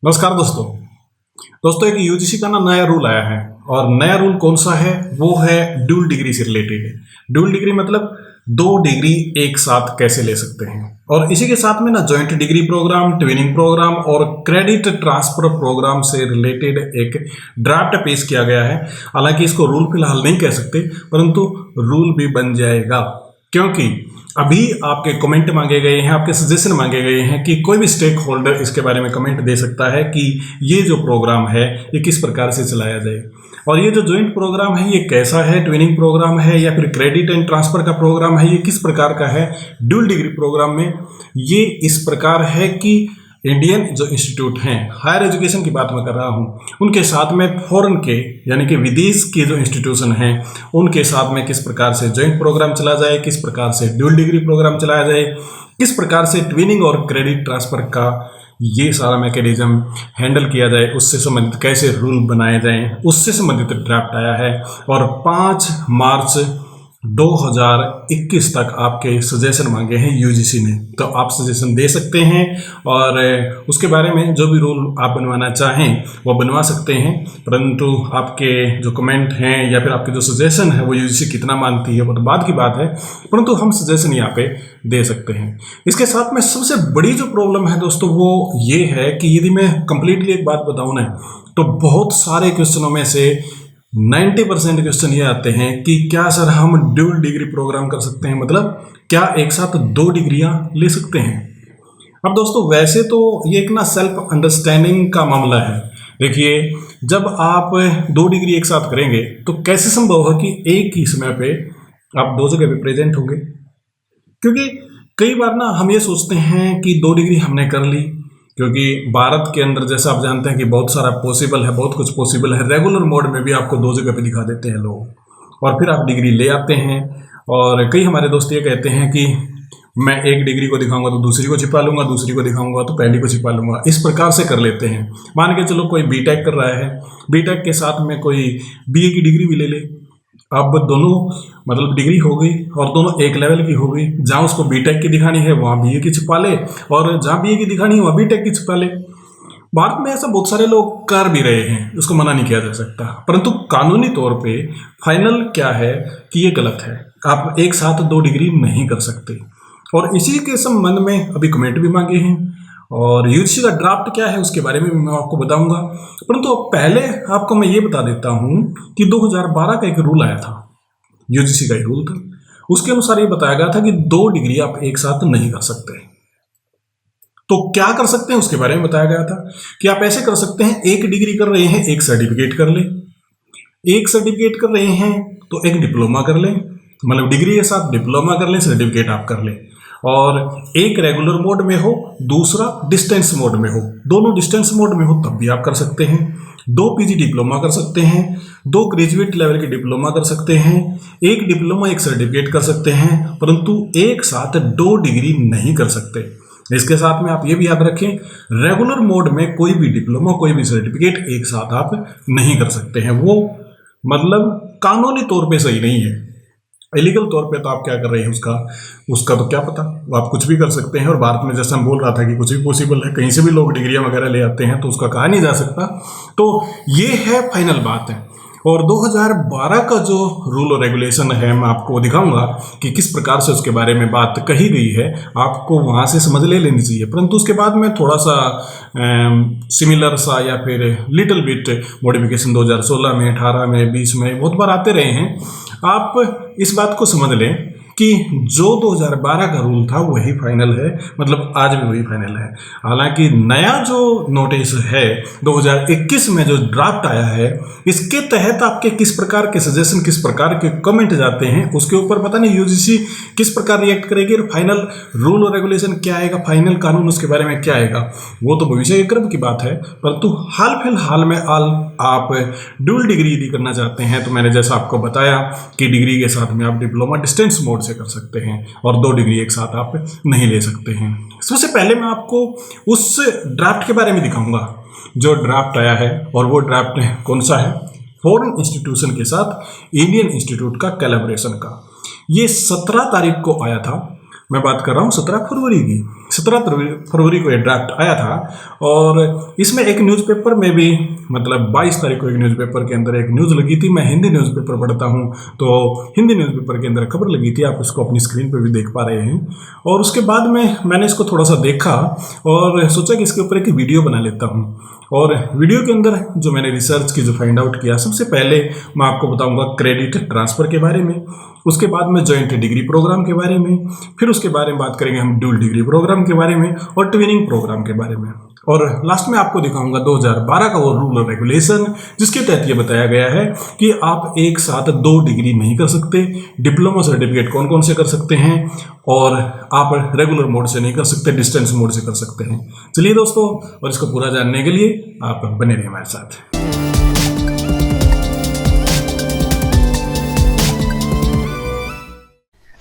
नमस्कार दोस्तों एक यूजीसी का नया रूल आया है। और नया रूल कौन सा है? वो है ड्यूल डिग्री से रिलेटेड। ड्यूल डिग्री मतलब 2 डिग्री एक साथ कैसे ले सकते हैं। और इसी के साथ में joint degree program, twinning program और क्रेडिट ट्रांसफर प्रोग्राम से रिलेटेड एक ड्राफ्ट पेश किया गया है। हालांकि इसको रूल फिलहाल नहीं कह सकते, परंतु रूल भी बन जाएगा, क्योंकि अभी आपके कमेंट मांगे गए हैं, आपके सजेशन मांगे गए हैं कि कोई भी स्टेक होल्डर इसके बारे में कमेंट दे सकता है कि ये जो प्रोग्राम है ये किस प्रकार से चलाया जाए, और ये जो जॉइंट प्रोग्राम है ये कैसा है, ट्विनिंग प्रोग्राम है या फिर क्रेडिट एंड ट्रांसफर का प्रोग्राम है, ये किस प्रकार का है। ड्यूल डिग्री प्रोग्राम में ये इस प्रकार है कि इंडियन जो इंस्टीट्यूट हैं, हायर एजुकेशन की बात मैं कर रहा हूँ, उनके साथ में फॉरेन के यानी कि विदेश के जो इंस्टीट्यूशन हैं उनके साथ में किस प्रकार से जॉइंट प्रोग्राम चला जाए, किस प्रकार से ड्यूल डिग्री प्रोग्राम चलाया जाए, किस प्रकार से ट्विनिंग और क्रेडिट ट्रांसफर का ये सारा मैकेनिज्म हैंडल किया जाए, उससे संबंधित कैसे रूल बनाए जाएं, उससे संबंधित ड्राफ्ट आया है। और 5 मार्च 2021 तक आपके सजेशन मांगे हैं यूजीसी ने, तो आप सजेशन दे सकते हैं और उसके बारे में जो भी रूल आप बनवाना चाहें वो बनवा सकते हैं। परंतु आपके जो कमेंट हैं या फिर आपके जो सजेशन है वो यूजीसी कितना मानती है वो तो बाद की बात है, परंतु हम सजेशन यहाँ पे दे सकते हैं। इसके साथ में सबसे बड़ी जो प्रॉब्लम है दोस्तों वो ये है कि यदि मैं कंप्लीटली एक बात बताऊँ ना, तो बहुत सारे क्वेश्चनों में से 90% क्वेश्चन ये आते हैं कि क्या सर हम ड्यूल डिग्री प्रोग्राम कर सकते हैं, मतलब क्या एक साथ 2 डिग्रियां ले सकते हैं। अब दोस्तों वैसे तो ये एक सेल्फ अंडरस्टैंडिंग का मामला है। देखिए, जब आप 2 डिग्री एक साथ करेंगे तो कैसे संभव है कि एक ही समय पे आप 2 जगह पे प्रेजेंट होंगे, क्योंकि कई बार हम ये सोचते हैं कि 2 डिग्री हमने कर ली, क्योंकि भारत के अंदर जैसा आप जानते हैं कि बहुत सारा पॉसिबल है, बहुत कुछ पॉसिबल है। रेगुलर मोड में भी आपको 2 जगह पे दिखा देते हैं लोग, और फिर आप डिग्री ले आते हैं। और कई हमारे दोस्त ये कहते हैं कि मैं एक डिग्री को दिखाऊंगा तो दूसरी को छिपा लूंगा, दूसरी को दिखाऊंगा तो पहली को छिपा लूंगा, इस प्रकार से कर लेते हैं। मान के चलो कोई बीटेक कर रहा है, बीटेक के साथ में कोई बीए की डिग्री भी ले ले, अब दोनों मतलब डिग्री हो गई और दोनों एक लेवल की हो गई। जहाँ उसको बीटेक की दिखानी है वहाँ बीए की छिपा ले, और जहाँ बीए की दिखानी है वहाँ बीटेक की छिपा ले। भारत में ऐसा बहुत सारे लोग कर भी रहे हैं, उसको मना नहीं किया जा सकता, परंतु कानूनी तौर पे फाइनल क्या है कि ये गलत है। आप एक साथ 2 डिग्री नहीं कर सकते, और इसी के संबंध में अभी कमेंट भी मांगे हैं और यूजीसी का ड्राफ्ट क्या है उसके बारे में मैं आपको बताऊंगा। परंतु पहले आपको मैं ये बता देता हूं कि 2012 का एक रूल आया था, यूजीसी का एक रूल था, उसके अनुसार ये बताया गया था कि 2 डिग्री आप एक साथ नहीं कर सकते। तो क्या कर सकते हैं उसके बारे में बताया गया था कि आप ऐसे कर सकते हैं, 1 डिग्री कर रहे हैं एक सर्टिफिकेट कर ले, 1 सर्टिफिकेट कर रहे हैं तो एक डिप्लोमा कर लें, मतलब डिग्री के साथ डिप्लोमा कर लें, सर्टिफिकेट आप कर लें। और एक रेगुलर मोड में हो, दूसरा डिस्टेंस मोड में हो, दोनों डिस्टेंस मोड में हो तब भी आप कर सकते हैं। 2 पीजी डिप्लोमा कर सकते हैं, 2 ग्रेजुएट लेवल के डिप्लोमा कर सकते हैं, 1 डिप्लोमा 1 सर्टिफिकेट कर सकते हैं, परंतु एक साथ 2 डिग्री नहीं कर सकते। इसके साथ में आप ये भी याद रखें, रेगुलर मोड में कोई भी डिप्लोमा कोई भी सर्टिफिकेट एक साथ आप नहीं कर सकते हैं। वो मतलब कानूनी तौर पे सही नहीं है। इलीगल तौर पे तो आप क्या कर रहे हैं उसका तो क्या पता, वो आप कुछ भी कर सकते हैं। और भारत में जैसा हम बोल रहा था कि कुछ भी पॉसिबल है, कहीं से भी लोग डिग्रियां वगैरह ले आते हैं, तो उसका कहा नहीं जा सकता। तो ये है फाइनल बात है। और 2012 का जो रूल और रेगुलेशन है मैं आपको दिखाऊंगा कि किस प्रकार से उसके बारे में बात कही गई है, आपको वहाँ से समझ ले लेनी चाहिए। परंतु उसके बाद में थोड़ा सा सिमिलर सा या फिर लिटिल बिट मॉडिफिकेशन 2016 में, 18 में, 20 में बहुत बार आते रहे हैं। आप इस बात को समझ लें कि जो 2012 का रूल था वही फाइनल है, मतलब आज भी वही फाइनल है। हालांकि नया जो नोटिस है 2021 में जो ड्राफ्ट आया है, इसके तहत आपके किस प्रकार के सजेशन, किस प्रकार के कमेंट जाते हैं उसके ऊपर पता नहीं यूजीसी किस प्रकार रिएक्ट करेगी, और फाइनल रूल और रेगुलेशन क्या आएगा, फाइनल कानून उसके बारे में क्या आएगा, वो तो भविष्य के क्रम की बात है। परंतु हाल फिलहाल में आप ड्यूल डिग्री यदि करना चाहते हैं तो मैंने जैसा आपको बताया कि डिग्री के साथ में आप डिप्लोमा डिस्टेंस मोड से कर सकते हैं, और 2 डिग्री एक साथ आप नहीं ले सकते हैं। सबसे पहले मैं आपको उस ड्राफ्ट के बारे में दिखाऊंगा जो ड्राफ्ट आया है, और वो ड्राफ्ट कौन सा है, फॉरेन इंस्टीट्यूशन के साथ इंडियन इंस्टीट्यूट का कोलैबोरेशन का। ये 17 तारीख को आया था, मैं बात कर रहा हूँ 17 फरवरी की। 17 फरवरी को ये ड्राफ्ट आया था और इसमें एक न्यूज़पेपर में भी मतलब 22 तारीख को एक न्यूज़पेपर के अंदर एक न्यूज़ लगी थी। मैं हिंदी न्यूज़पेपर पढ़ता हूँ तो हिंदी न्यूज़पेपर के अंदर खबर लगी थी, आप इसको अपनी स्क्रीन पर भी देख पा रहे हैं। और उसके बाद में मैंने इसको थोड़ा सा देखा और सोचा कि इसके ऊपर एक वीडियो बना लेता हूँ। और वीडियो के अंदर जो मैंने रिसर्च की, जो फाइंड आउट किया, सबसे पहले मैं आपको बताऊंगा क्रेडिट ट्रांसफ़र के बारे में, उसके बाद में जॉइंट डिग्री प्रोग्राम के बारे में, फिर उसके बारे में बात करेंगे हम ड्यूल डिग्री प्रोग्राम के बारे में और ट्विनिंग प्रोग्राम के बारे में, और लास्ट में आपको दिखाऊंगा 2012 का वो रूल और रेगुलेशन जिसके तहत ये बताया गया है कि आप एक साथ 2 डिग्री नहीं कर सकते। डिप्लोमा सर्टिफिकेट कौन कौन से कर सकते हैं और आप रेगुलर मोड से नहीं कर सकते, डिस्टेंस मोड से कर सकते हैं। चलिए दोस्तों, और इसको पूरा जानने के लिए आप बने रहिए हमारे साथ।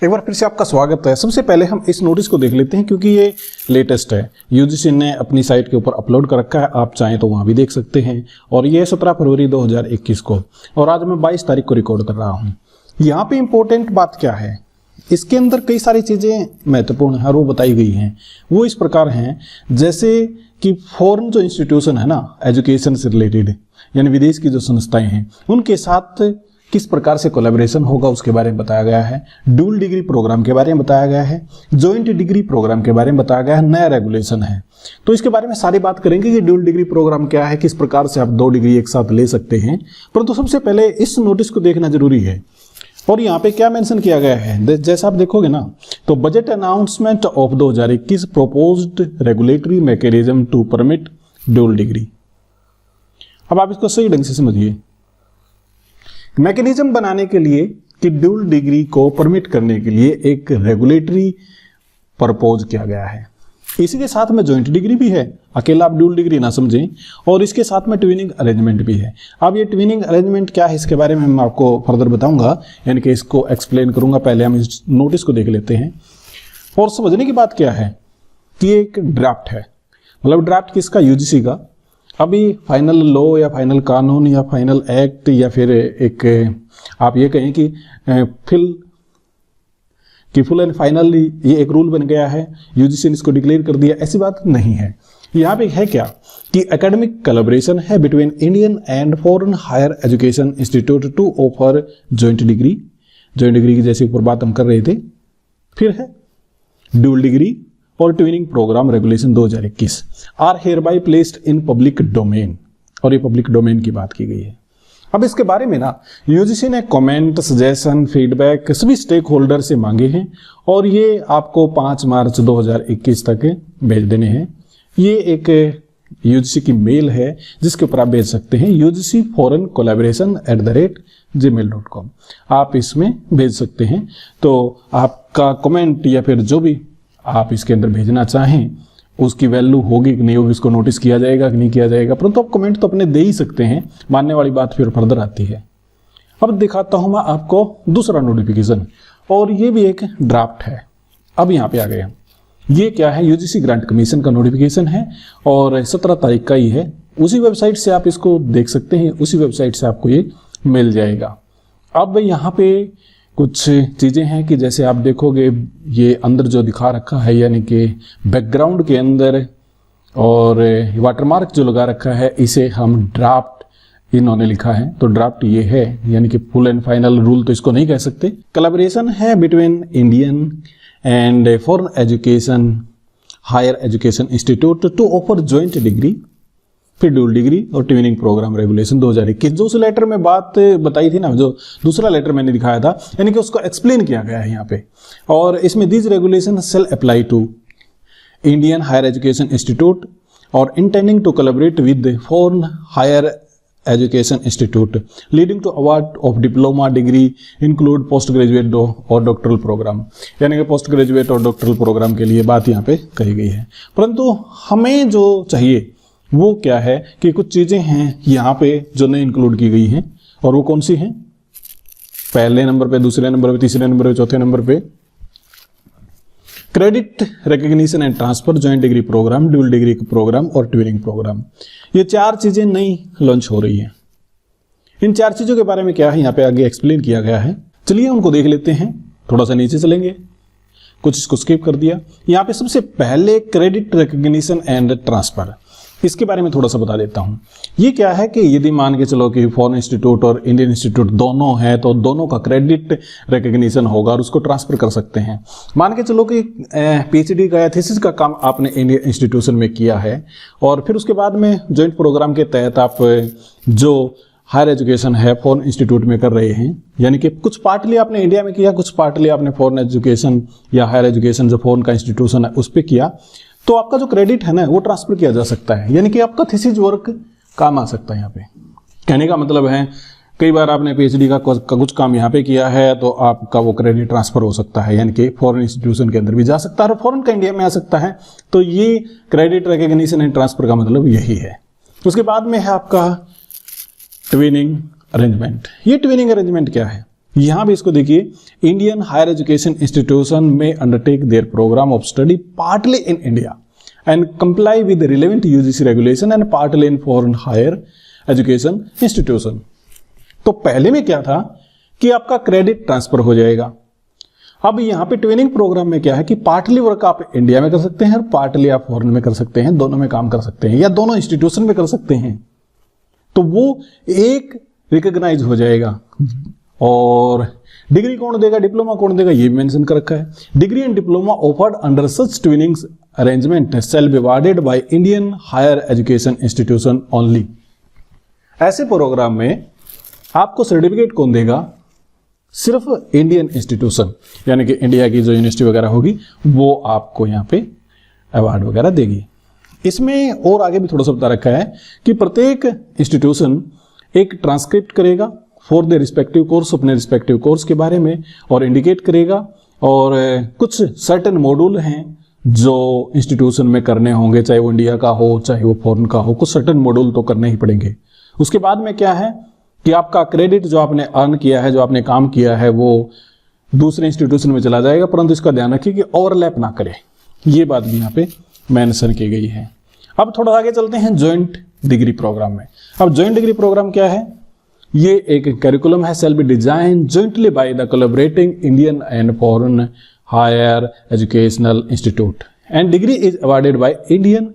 एक बार फिर से आपका स्वागत है। सबसे पहले हम इस नोटिस को देख लेते हैं क्योंकि ये लेटेस्ट है, यूजीसी ने अपनी साइट के ऊपर अपलोड कर रखा है, आप चाहें तो वहाँ भी देख सकते हैं। और ये 17 फरवरी 2021 को, और आज मैं 22 तारीख को रिकॉर्ड कर रहा हूँ। यहाँ पे इम्पोर्टेंट बात क्या है, इसके अंदर कई सारी चीज़ें महत्वपूर्ण हैं और वो बताई गई हैं। वो इस प्रकार हैं जैसे कि फॉरेन जो इंस्टीट्यूशन है ना, एजुकेशन से रिलेटेड, यानी विदेश की जो संस्थाएँ हैं उनके साथ किस प्रकार से कोलैबोरेशन होगा उसके बारे में बताया गया है। ड्यूल डिग्री प्रोग्राम के बारे में बताया गया है, जॉइंट डिग्री प्रोग्राम के बारे में बताया गया है, नया रेगुलेशन है। तो इसके बारे में सारी बात करेंगे कि ड्यूल डिग्री प्रोग्राम क्या है, किस प्रकार से आप 2 डिग्री एक साथ ले सकते हैं। परंतु सबसे पहले इस नोटिस को देखना जरूरी है। और यहाँ पे क्या मेंशन किया गया है, जैसा आप देखोगे ना, तो budget announcement of 2021 proposed regulatory mechanism to permit dual degree. अब आप इसको सही ढंग से समझिए। मैकेनिज्म बनाने के लिए कि ड्यूल डिग्री को परमिट करने के लिए एक रेगुलेटरी प्रपोज किया गया है। इसी के साथ में जॉइंट डिग्री भी है, अकेला आप ड्यूल डिग्री ना समझें, और इसके साथ में ट्विनिंग अरेंजमेंट भी है। अब ये ट्विनिंग अरेंजमेंट क्या है इसके बारे में मैं आपको फर्दर बताऊंगा, यानी कि इसको एक्सप्लेन करूंगा। पहले हम इस नोटिस को देख लेते हैं। और समझने की बात क्या है कि ये एक ड्राफ्ट है, मतलब ड्राफ्ट किसका, यूजीसी का। अभी फाइनल लॉ या फाइनल कानून या फाइनल एक्ट या फिर एक आप ये कहें कि फुल एंड फाइनल ये एक रूल बन गया है, यूजीसी ने इसको डिक्लेयर कर दिया, ऐसी बात नहीं है। यहाँ पे है क्या कि एकेडमिक कोलैबोरेशन है between Indian and foreign higher education institute to offer joint degree की जैसे ऊपर बात हम कर रहे थे। फिर है ड्यूल डिग्री और twinning program regulation 2021 are hereby placed in public domain, और ये पब्लिक डोमेन की बात की गई है। अब इसके बारे में ना यूजीसी ने कमेंट, सजेशन, फीडबैक सभी स्टेक होल्डर से मांगे हैं और ये आपको 5 मार्च 2021 तक भेज देने हैं। ये एक यूजीसी की मेल है जिसके ऊपर आप भेज सकते हैं, UGCForeignCollaboration@gmail.com। आप इसमें भेज सकते हैं। तो आपका कमेंट या फिर जो भी आप इसके अंदर भेजना चाहें उसकी वैल्यू होगी कि नहीं होगी, इसको नोटिस किया जाएगा कि नहीं किया जाएगा, परंतु आप कमेंट तो अपने दे ही सकते हैं। मानने वाली बात फिर फर्दर आती है। अब दिखाता हूं मैं आपको दूसरा नोटिफिकेशन, और ये भी एक ड्राफ्ट है। अब यहाँ पे आ गए हम, ये क्या है, यूजीसी ग्रांट कमीशन का नोटिफिकेशन है और 17 तारीख का ही है। उसी वेबसाइट से आप इसको देख सकते हैं, उसी वेबसाइट से आपको ये मिल जाएगा। अब यहाँ पे कुछ चीज़ें हैं कि जैसे आप देखोगे ये अंदर जो दिखा रखा है, यानी कि बैकग्राउंड के अंदर और वाटरमार्क जो लगा रखा है, इसे हम ड्राफ्ट इन्होंने लिखा है। तो ड्राफ्ट ये है, यानी कि फुल एंड फाइनल रूल तो इसको नहीं कह सकते। कोलैबोरेशन है between Indian and foreign education higher education institute to offer joint degree, फिर ड्यूल डिग्री और ट्विनिंग प्रोग्राम रेगुलेशन 2021। जो उस लेटर में बात बताई थी ना, जो दूसरा लेटर मैंने दिखाया था, यानी कि उसको एक्सप्लेन किया गया है यहाँ पे। और इसमें these regulation shall apply to Indian higher education institute और intending to collaborate with foreign higher education institute leading to award of diploma degree include post graduate और डॉक्टरल प्रोग्राम, यानी कि पोस्ट ग्रेजुएट और डॉक्टरल प्रोग्राम के लिए बात यहाँ पे कही गई है। परंतु हमें जो चाहिए वो क्या है कि कुछ चीज़ें हैं यहाँ पे जो नहीं इंक्लूड की गई हैं, और वो कौन सी हैं, पहले नंबर पे, दूसरे नंबर पे, तीसरे नंबर पे, चौथे नंबर पे credit recognition and transfer, joint degree program, dual degree program और ट्विनिंग प्रोग्राम। ये 4 चीजें नई लॉन्च हो रही हैं। इन 4 चीजों के बारे में क्या है यहाँ पे आगे एक्सप्लेन किया गया है। चलिए उनको देख लेते हैं। थोड़ा सा नीचे चलेंगे कुछ इसको स्किप कर दिया। यहाँ पे सबसे पहले क्रेडिट रिकॉग्निशन एंड ट्रांसफर, इसके बारे में थोड़ा सा बता देता हूँ। ये क्या है कि यदि मान के चलो कि फॉरेन इंस्टीट्यूट और इंडियन इंस्टीट्यूट दोनों है, तो दोनों का क्रेडिट रिकॉग्निशन होगा और उसको ट्रांसफर कर सकते हैं। मान के चलो कि पीएचडी का या थीसिस का काम आपने इंडियन इंस्टीट्यूशन में किया है और फिर उसके बाद में जॉइंट प्रोग्राम के तहत आप जो हायर एजुकेशन है फॉरेन इंस्टीट्यूट में कर रहे हैं, यानी कि कुछ पार्टली आपने इंडिया में किया, कुछ पार्टली आपने फॉरेन एजुकेशन या हायर एजुकेशन जो फॉरेन का इंस्टीट्यूशन है उस पर किया, तो आपका जो क्रेडिट है ना वो ट्रांसफर किया जा सकता है, यानी कि आपका थीसिस वर्क काम आ सकता है। यहाँ पे कहने का मतलब है कई बार आपने पीएचडी का कुछ काम यहाँ पे किया है तो आपका वो क्रेडिट ट्रांसफर हो सकता है, यानी कि फॉरेन इंस्टीट्यूशन के अंदर भी जा सकता है और फॉरेन का इंडिया में आ सकता है। तो ये क्रेडिट रिकॉग्निशन एंड ट्रांसफर का मतलब यही है। उसके बाद में है आपका ट्विनिंग अरेंजमेंट। ये ट्विनिंग अरेंजमेंट क्या है, यहां भी इसको देखिए, इंडियन हायर एजुकेशन इंस्टीट्यूशन में undertake their program of study partly in India and comply with relevant UGC regulation and partly in foreign higher education institution. तो पहले में क्या था कि आपका क्रेडिट ट्रांसफर हो जाएगा। अब यहाँ पे ट्रेनिंग प्रोग्राम में क्या है कि पार्टली वर्क आप इंडिया में कर सकते हैं और पार्टली आप फॉरेन में कर सकते हैं, दोनों में काम कर सकते हैं या दोनों इंस्टीट्यूशन में कर सकते हैं। तो वो एक रिकॉग्नाइज हो जाएगा। और डिग्री कौन देगा, डिप्लोमा कौन देगा, ये भी मेंशन कर रखा है। Degree and diploma offered under such twinning arrangement shall be awarded by Indian higher education institution only. ऐसे प्रोग्राम में आपको सर्टिफिकेट कौन देगा, सिर्फ इंडियन इंस्टीट्यूशन, यानी कि इंडिया की जो यूनिवर्सिटी वगैरह होगी वो आपको यहाँ पे अवार्ड वगैरह देगी। इसमें और आगे भी थोड़ा सा बता रखा है कि प्रत्येक इंस्टीट्यूशन एक ट्रांसक्रिप्ट करेगा फॉर द रिस्पेक्टिव कोर्स, अपने रिस्पेक्टिव कोर्स के बारे में, और इंडिकेट करेगा। और कुछ सर्टेन मॉड्यूल हैं जो इंस्टीट्यूशन में करने होंगे, चाहे वो इंडिया का हो चाहे वो फॉरेन का हो, कुछ सर्टेन मॉड्यूल तो करने ही पड़ेंगे। उसके बाद में क्या है कि आपका क्रेडिट जो आपने अर्न किया है, जो आपने काम किया है, वो दूसरे इंस्टीट्यूशन में चला जाएगा, परंतु इसका ध्यान रखिए कि ओवरलैप ना करे। ये बात भी यहाँ पे मेंशन की गई है। अब थोड़ा आगे चलते हैं ज्वाइंट डिग्री प्रोग्राम में। अब ज्वाइंट डिग्री प्रोग्राम क्या है, ये एक करिकुलम है, shall be design jointly by the collaborating Indian and foreign higher educational institute and degree is awarded by Indian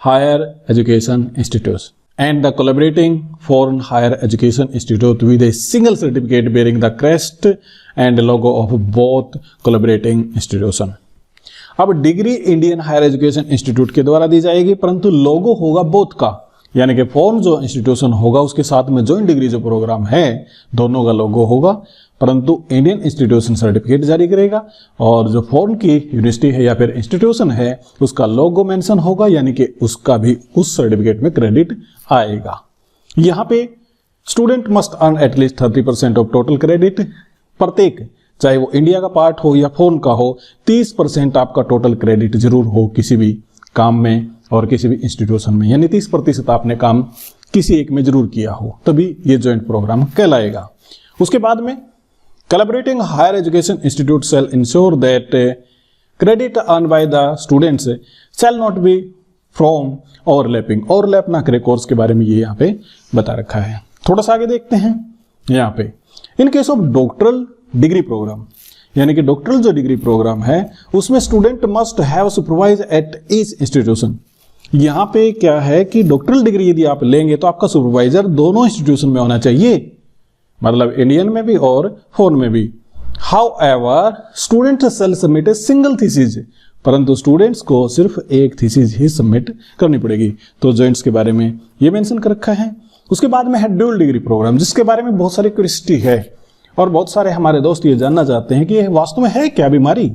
higher education institute and the collaborating foreign higher education institute with a single certificate bearing the crest and logo of both collaborating institution। अब degree Indian higher education institute के द्वारा दी जाएगी, परंतु लोगो होगा both का, यानी कि foreign जो इंस्टीट्यूशन होगा उसके साथ में ज्वाइंट डिग्री जो प्रोग्राम है दोनों का लोगो होगा, परंतु इंडियन इंस्टीट्यूशन सर्टिफिकेट जारी करेगा और जो फॉरेन की यूनिवर्सिटी है या फिर इंस्टीट्यूशन है उसका लोगो मेंशन होगा, यानी कि उसका भी उस सर्टिफिकेट में क्रेडिट आएगा। यहां पे student must earn at least 30% of total credit. प्रत्येक, चाहे वो इंडिया का पार्ट हो या फॉरेन का हो, 30% आपका टोटल क्रेडिट जरूर हो किसी भी काम में और किसी भी इंस्टीट्यूशन में, यानी 30% आपने काम किसी एक में जरूर किया हो, तभी ये ज्वाइंट प्रोग्राम कहलाएगा। उसके बाद में collaborating higher education institute shall ensure that credit earned by the students shall not be from overlapping। overlap ना करे कोर्स के बारे में ये यहाँ पे बता रखा है। थोड़ा सा आगे देखते हैं यहाँ पे, in case of doctoral degree program, यानी कि डॉक्टरल जो डिग्री प्रोग्राम है उसमें student must have supervise at each institution. यहाँ पे क्या है कि डॉक्टरल डिग्री यदि आप लेंगे तो आपका सुपरवाइजर दोनों इंस्टीट्यूशन में होना चाहिए, मतलब इंडियन में भी और फॉरेन में भी। However student shall submit a single thesis, परंतु स्टूडेंट्स को सिर्फ एक थीसिस ही सबमिट करनी पड़ेगी। तो जॉइंट्स के बारे में ये मेंशन कर रखा है। उसके बाद में है ड्यूल डिग्री प्रोग्राम, जिसके बारे में बहुत सारी क्यूरियोसिटी है और बहुत सारे हमारे दोस्त ये जानना चाहते हैं कि ये वास्तव में है क्या बीमारी।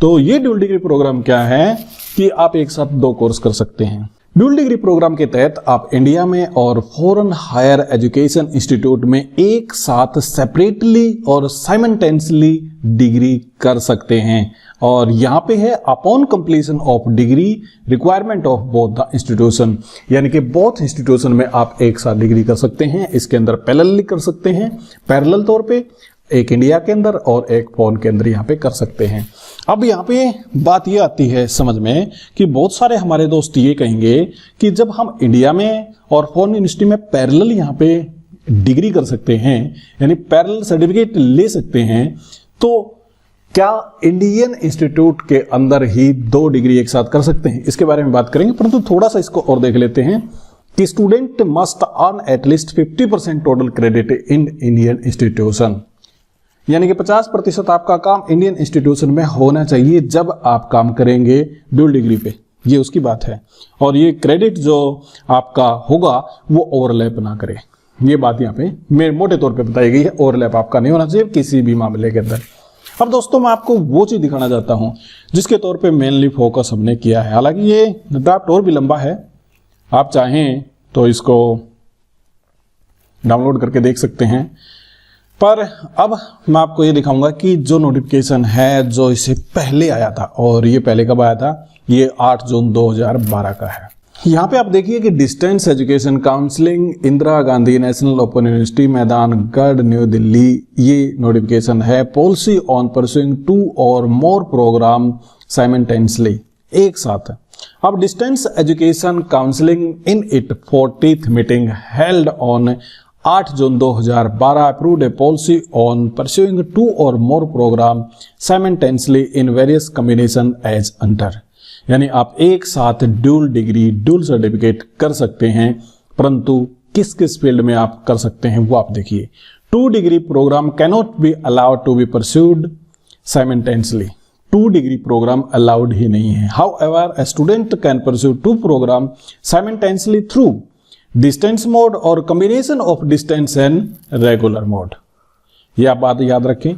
तो ये ड्यूल डिग्री प्रोग्राम क्या है कि आप एक साथ 2 कोर्स कर सकते हैं। ड्यूल डिग्री प्रोग्राम के तहत आप इंडिया में और फॉरेन हायर एजुकेशन इंस्टीट्यूट में एक साथ सेपरेटली और साइमल्टेनियसली डिग्री कर सकते हैं। और यहाँ पे है upon completion of degree requirement of both the institution, यानी कि बोथ इंस्टीट्यूशन में आप एक साथ डिग्री कर सकते हैं। इसके अंदर पैरेलली कर सकते हैं, पैरेलल तौर पे एक इंडिया के अंदर और एक फॉरेन के अंदर यहाँ पे कर सकते हैं। अब यहाँ पे बात ये आती है समझ में कि बहुत सारे हमारे दोस्त ये कहेंगे कि जब हम इंडिया में और फॉरेन यूनिवर्सिटी में पैरेलल यहाँ पे डिग्री कर सकते हैं, यानी पैरेलल सर्टिफिकेट ले सकते हैं, तो क्या इंडियन इंस्टीट्यूट के अंदर ही 2 डिग्री एक साथ कर सकते हैं, इसके बारे में बात करेंगे। परंतु थोड़ा सा इसको और देख लेते हैं कि student must earn at least 50% total credit in Indian institution, यानी कि 50% आपका काम इंडियन इंस्टीट्यूशन में होना चाहिए जब आप काम करेंगे ड्यूल डिग्री पे, ये उसकी बात है। और ये क्रेडिट जो आपका होगा वो ओवरलैप ना करे, ये बात यहाँ पे मेरे मोटे तौर पे बताई गई है। ओवरलैप आपका नहीं होना चाहिए किसी भी मामले के अंदर। अब दोस्तों मैं आपको वो चीज दिखाना चाहता हूं जिसके तौर पे मेनली फोकस हमने किया है। हालांकि ये ड्राफ्ट और भी लंबा है, आप चाहें तो इसको डाउनलोड करके देख सकते हैं, पर अब मैं आपको ये दिखाऊंगा कि जो नोटिफिकेशन है जो इससे पहले आया था, और ये पहले कब आया था, ये 8 जून 2012 का है। यहाँ पे आप देखिए कि distance education council Indira Gandhi national open university Maidangarh new Delhi, ये नोटिफिकेशन है। पॉलिसी ऑन परस्यूइंग 2 और मोर प्रोग्राम साइमल्टेनियसली, एक साथ। अब distance education council in it 40th meeting held on 8 June 2012 approved a policy on pursuing 2 और more programme simultaneously in various combination as under, यानी आप एक साथ ड्यूल डिग्री ड्यूल सर्टिफिकेट कर सकते हैं, परंतु किस किस फील्ड में आप कर सकते हैं वो आप देखिए। 2 degree programme cannot be allowed to be pursued simultaneously, 2 degree programme allowed ही नहीं है। However a student can pursue 2 programme simultaneously through distance mode और combination of distance and regular mode. ये आप बात याद रखें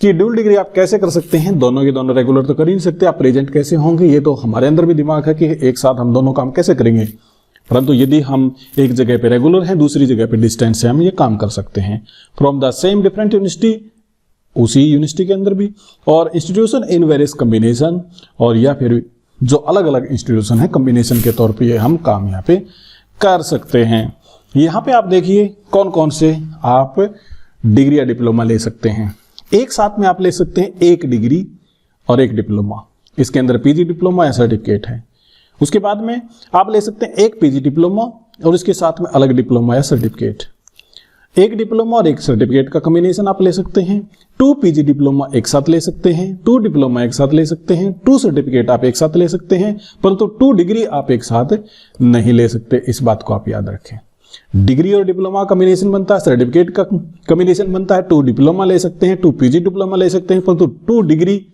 कि ड्यूल डिग्री आप कैसे कर सकते हैं, दोनों के दोनों रेगुलर तो कर ही नहीं सकते, आप प्रेजेंट कैसे होंगे, ये तो हमारे अंदर भी दिमाग है कि एक साथ हम दोनों काम कैसे करेंगे। परंतु यदि हम एक जगह पे रेगुलर हैं, दूसरी जगह पे डिस्टेंस से हम ये काम कर सकते हैं from the same different university, उसी यूनिवर्सिटी के अंदर भी, और इंस्टीट्यूशन इन वेरियस कॉम्बिनेशन, और या फिर जो अलग अलग इंस्टीट्यूशन है कॉम्बिनेशन के तौर पर ये हम काम यहाँ पे कर सकते हैं। यहाँ पे आप देखिए कौन कौन से आप डिग्री या डिप्लोमा ले सकते हैं। एक साथ में आप ले सकते हैं 1 डिग्री और 1 डिप्लोमा, इसके अंदर पीजी डिप्लोमा या सर्टिफिकेट है। उसके बाद में आप ले सकते हैं 1 पीजी डिप्लोमा और इसके साथ में अलग डिप्लोमा या सर्टिफिकेट। 1 डिप्लोमा और 1 सर्टिफिकेट का कॉम्बिनेशन आप ले सकते हैं। 2 पीजी डिप्लोमा एक साथ ले सकते हैं, 2 डिप्लोमा एक साथ ले सकते हैं, 2 सर्टिफिकेट आप एक साथ ले सकते हैं, परंतु 2 डिग्री आप एक साथ नहीं ले सकते, इस बात को आप याद रखें। डिग्री और डिप्लोमा कॉम्बिनेशन बनता है, सर्टिफिकेट का कॉम्बिनेशन बनता है, 2 डिप्लोमा ले सकते हैं, 2 पीजी डिप्लोमा ले सकते हैं, परंतु 2 डिग्री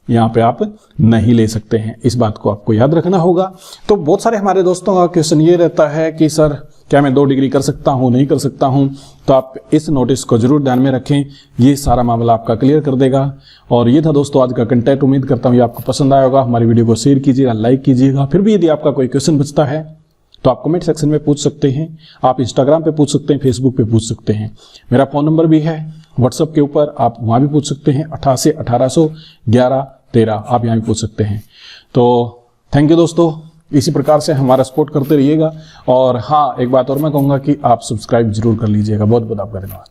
यहाँ पे आप नहीं ले सकते हैं, इस बात को आपको याद रखना होगा। तो बहुत सारे हमारे दोस्तों का क्वेश्चन ये रहता है कि सर क्या मैं 2 डिग्री कर सकता हूँ, नहीं कर सकता हूँ, तो आप इस नोटिस को जरूर ध्यान में रखें, ये सारा मामला आपका क्लियर कर देगा। और ये था दोस्तों आज का कंटेंट, उम्मीद करता हूँ ये आपको पसंद आया होगा। हमारी वीडियो को शेयर कीजिएगा, लाइक कीजिएगा। फिर भी यदि आपका कोई क्वेश्चन बचता है तो आप कमेंट सेक्शन में पूछ सकते हैं, आप इंस्टाग्राम पे पूछ सकते हैं, फेसबुक पे पूछ सकते हैं। मेरा फ़ोन नंबर भी है व्हाट्सएप के ऊपर, आप वहाँ भी पूछ सकते हैं, 88 1800 11 13, आप यहाँ भी पूछ सकते हैं। तो थैंक यू दोस्तों, इसी प्रकार से हमारा सपोर्ट करते रहिएगा। और हाँ, एक बात और मैं कहूँगा कि आप सब्सक्राइब जरूर कर लीजिएगा। बहुत बहुत आपका धन्यवाद।